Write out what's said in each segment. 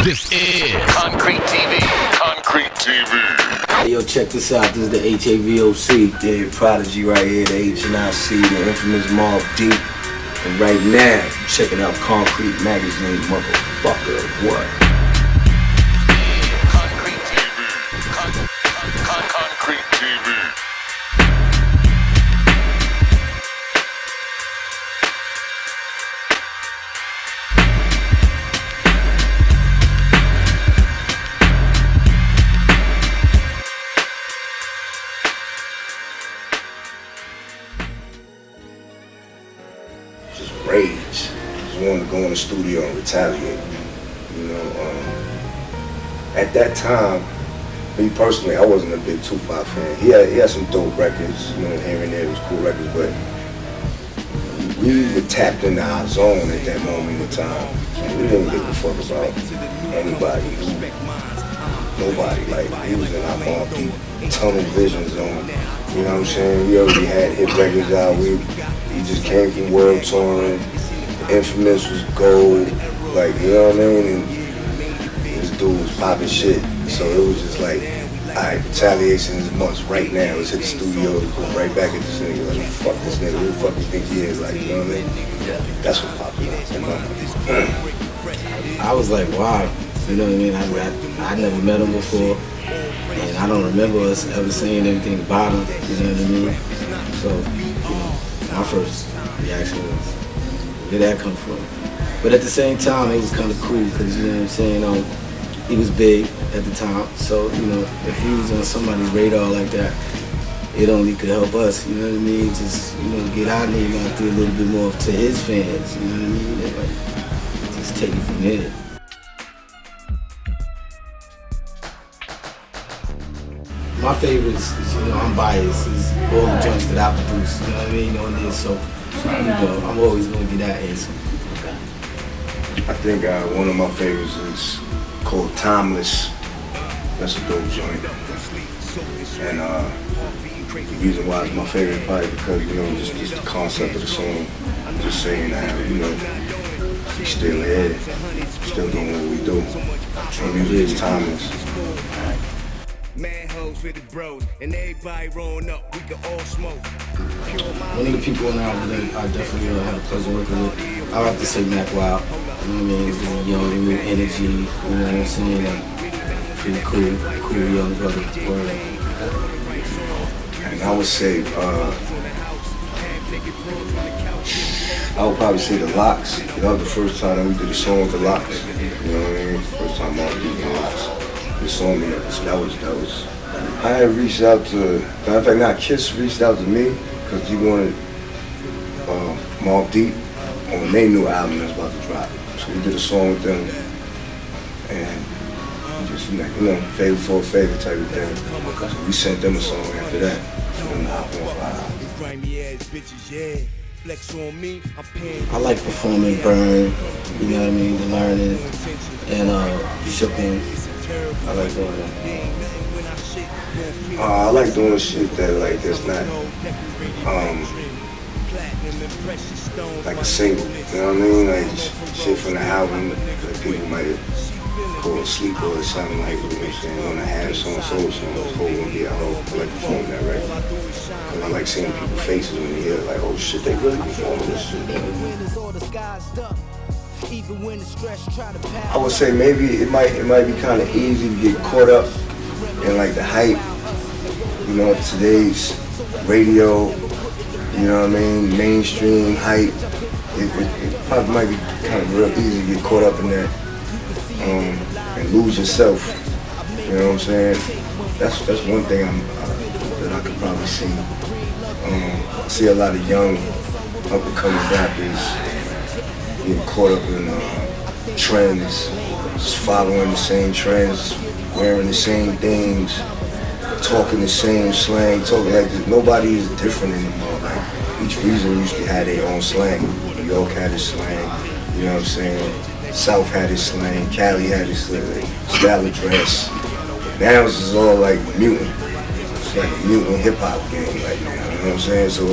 This is Concrete TV. Concrete TV. Hey, yo, check this out. This is the HAVOC. Yeah, Prodigy right here, the HNIC, the infamous Mobb Deep. And right now, checking out Concrete Magazine, motherfucker. What? Concrete TV. Concrete TV. Just rage. Just wanted to go in the studio and retaliate. You know, at that time, me personally, I wasn't a big Tupac fan. He had some dope records, you know, here and there, it was cool records, but we were tapped into our zone at that moment in time. And we didn't give a fuck about anybody. Nobody. Like, he was in our Mobb Deep tunnel vision zone. You know what I'm saying? We already had hit records out. He just came from world touring. The Infamous was gold. Like, you know what I mean? And this dude was popping shit. So it was just like, alright, retaliation is a must right now. Let's hit the studio, go right back at this nigga. Like, fuck this nigga. Who the fuck you think he is? Like, you know what I mean? That's what popped up. I was like, wow. You know what I mean? I never met him before, and I don't remember us ever saying anything about him. You know what I mean? So, you know, my first reaction was, where did that come from? But at the same time, it was kind of cool because, you know what I'm saying? He was big at the time, so you know, if he was on somebody's radar like that, it only could help us. You know what I mean? Just get our name out there a little bit more to his fans. You know what I mean? And, like, just take it from there. My favorites is, I'm biased, is all the joints that I produce, you know what I mean, on this, so, I'm always going to get that answer. I think one of my favorites is called Timeless. That's a dope joint. And the reason why it's my favorite probably because, just the concept of the song, just saying that, we still here, still doing what we do. So music is timeless. For the bros and everybody rolling up, we can all smoke. One of the people on the album that I definitely had a pleasure working with, I would have to say Mac Wild. You know what I mean? He's really young, new energy, you know what I'm saying? Like, pretty cool young brother. And I would say, I would probably say the Locks. That was the first time that we did a song with the Locks. You know what I mean? First time I was doing the Locks. The song, that was. I had reached out to, matter of fact, not Kiss reached out to me because he wanted Mobb Deep on their new album that's about to drop. So we did a song with them, and just favor for a favor type of thing. So we sent them a song after that. For them to hop on. I like performing Burn, you know what I mean, the learning, and Shookin'. I like doing that. I like doing shit that's not like a single, you know what I mean? Like shit from the album that people might call sleep or something like, you know what I'm saying? When I have soul songs, whole gonna be a whole. I like performing that record. Cause I like seeing people's faces when they hear like, oh shit, they really performing this shit. I would say maybe it might be kind of easy to get caught up in like the hype, today's radio, you know what I mean, mainstream hype. It probably might be kind of real easy to get caught up in that and lose yourself. You know what I'm saying? That's one thing that I could probably see. I see a lot of young up and coming rappers getting caught up in trends, just following the same trends, wearing the same things, talking the same slang, talking like this. Nobody is different anymore. Like each region used to have their own slang. New York had its slang, you know what I'm saying? South had its slang, Cali had its slang, style of dress. Now it's just all like mutant. It's like a mutant hip hop game right now, you know what I'm saying? So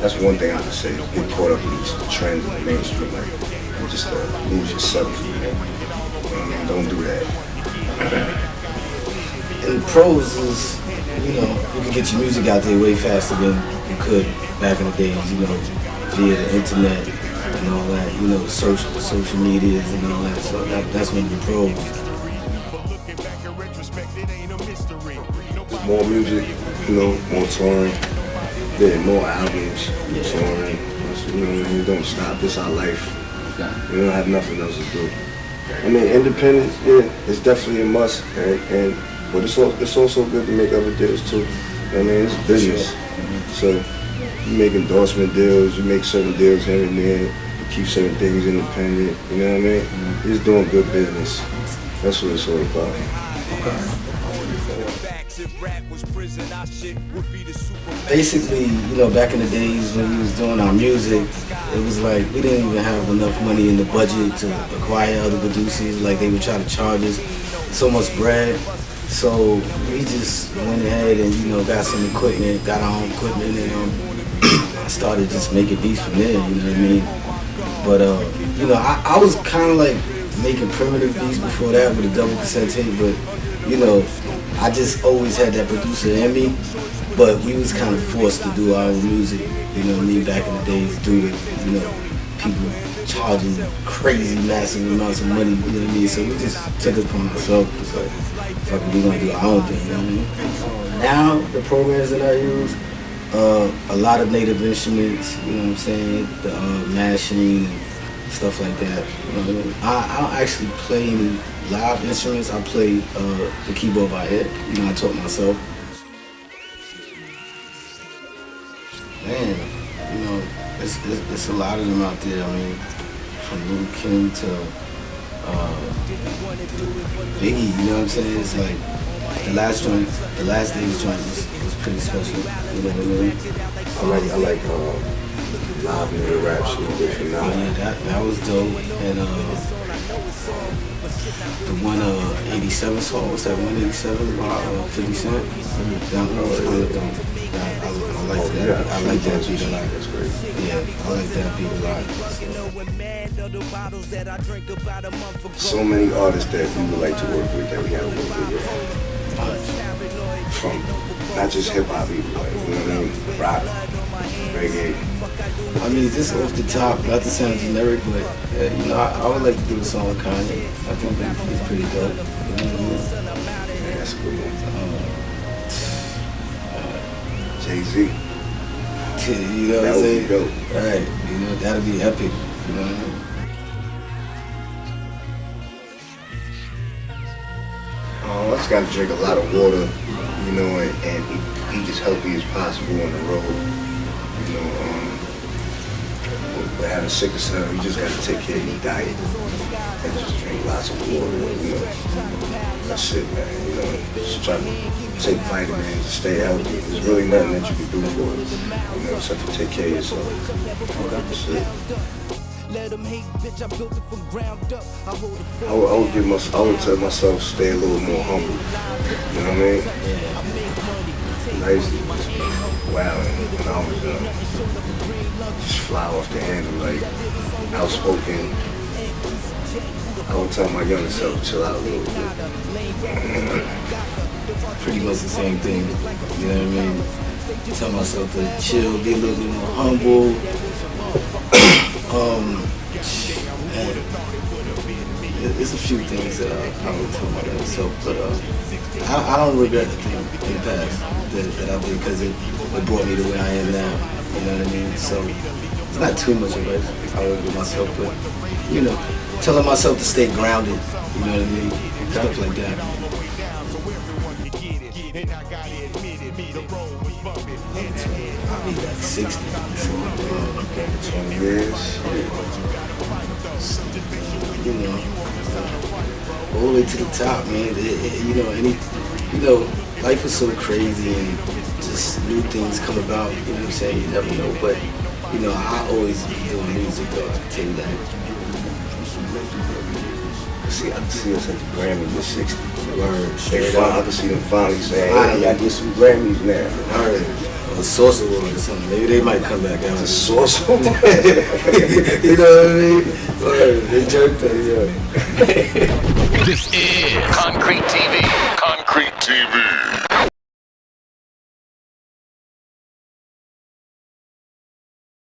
that's one thing I can say, get caught up in these trends in the mainstream, like, and just lose yourself, you know what I mean? Don't do that. And pros is, you can get your music out there way faster than you could back in the days, via the internet and all that, social medias and all that. So that's one of the pros. More music, more touring, more albums, touring. You don't stop. This is our life. We don't have nothing else to do. I mean, independence, it's definitely a must, but it's also good to make other deals too. I mean, it's business. So you make endorsement deals, you make certain deals here and there, you keep certain things independent. You know what I mean? You're just doing good business. That's what it's all about. Basically, back in the days when we was doing our music, it was like we didn't even have enough money in the budget to acquire other producers. Like they would try to charge us so much bread. So we just went ahead and got some equipment, got our own equipment, and I started just making beats from there. You know what I mean? But I was kind of like making primitive beats before that with a double cassette tape, but I just always had that producer in me, but we was kind of forced to do our own music, back in the days due to, people charging crazy, massive amounts of money, so we just took it upon ourselves. It's like, fuck it, we gonna do our own thing, Now, the programs that I use, a lot of native instruments, the mashing and stuff like that, I don't actually play any live instruments. I play the keyboard by ear. I taught myself. Man, it's a lot of them out there. I mean, from Lil Kim to Biggie. You know what I'm saying? It's like the last day's joint was pretty special. You know what I mean? I like live nigga rap shit with you now. Yeah, that was dope. And the 187 song, what's that, 187 by 50 Cent? That was kind of dope. I like that. I like that beat a lot. That's great. Yeah, I like that beat a lot. So many artists that we would like to work with that we haven't worked with. From not just hip hop, like, rock, reggae. I mean, just off the top, not to sound generic, but I would like to do a song with Kanye. I think it's pretty dope. Yeah, that's a good one. Jay-Z. You know what I'm saying? That would be dope. Right. That'll be epic. You know what I mean? I just gotta drink a lot of water, and eat as healthy as possible on the road. With having sickle cell, you just gotta take care of your diet and just drink lots of water. That's it, man. Just try to take vitamins and stay healthy. There's really nothing that you can do for it, except for take care of yourself. That's it. I would tell myself stay a little more humble. You know what I mean? I used to just be wild when I was young. Just fly off the handle, like outspoken. I would tell my younger self to chill out a little bit. Pretty much the same thing. You know what I mean? Tell myself to chill, be a little bit more humble. There's a few things that I would tell myself, but I don't regret the thing in the past that I did because it brought me to where I am now. You know what I mean? So it's not too much advice I would give myself, but telling myself to stay grounded. You know what I mean? Stuff like that. I'll be like 60. So, 20 years. All the way to the top, man. Life is so crazy and just new things come about. You know what I'm saying? You never know, but I always be doing music, though. I can tell you that. I can see us at the Grammys at 60. Word. I can see them finally saying, "Hey, I get some Grammys now." Word. A Saucer Award or something. Maybe they might come back out. The Saucer Award. You know what I mean? Word. They jerked us, yeah. This is Concrete TV. Concrete TV.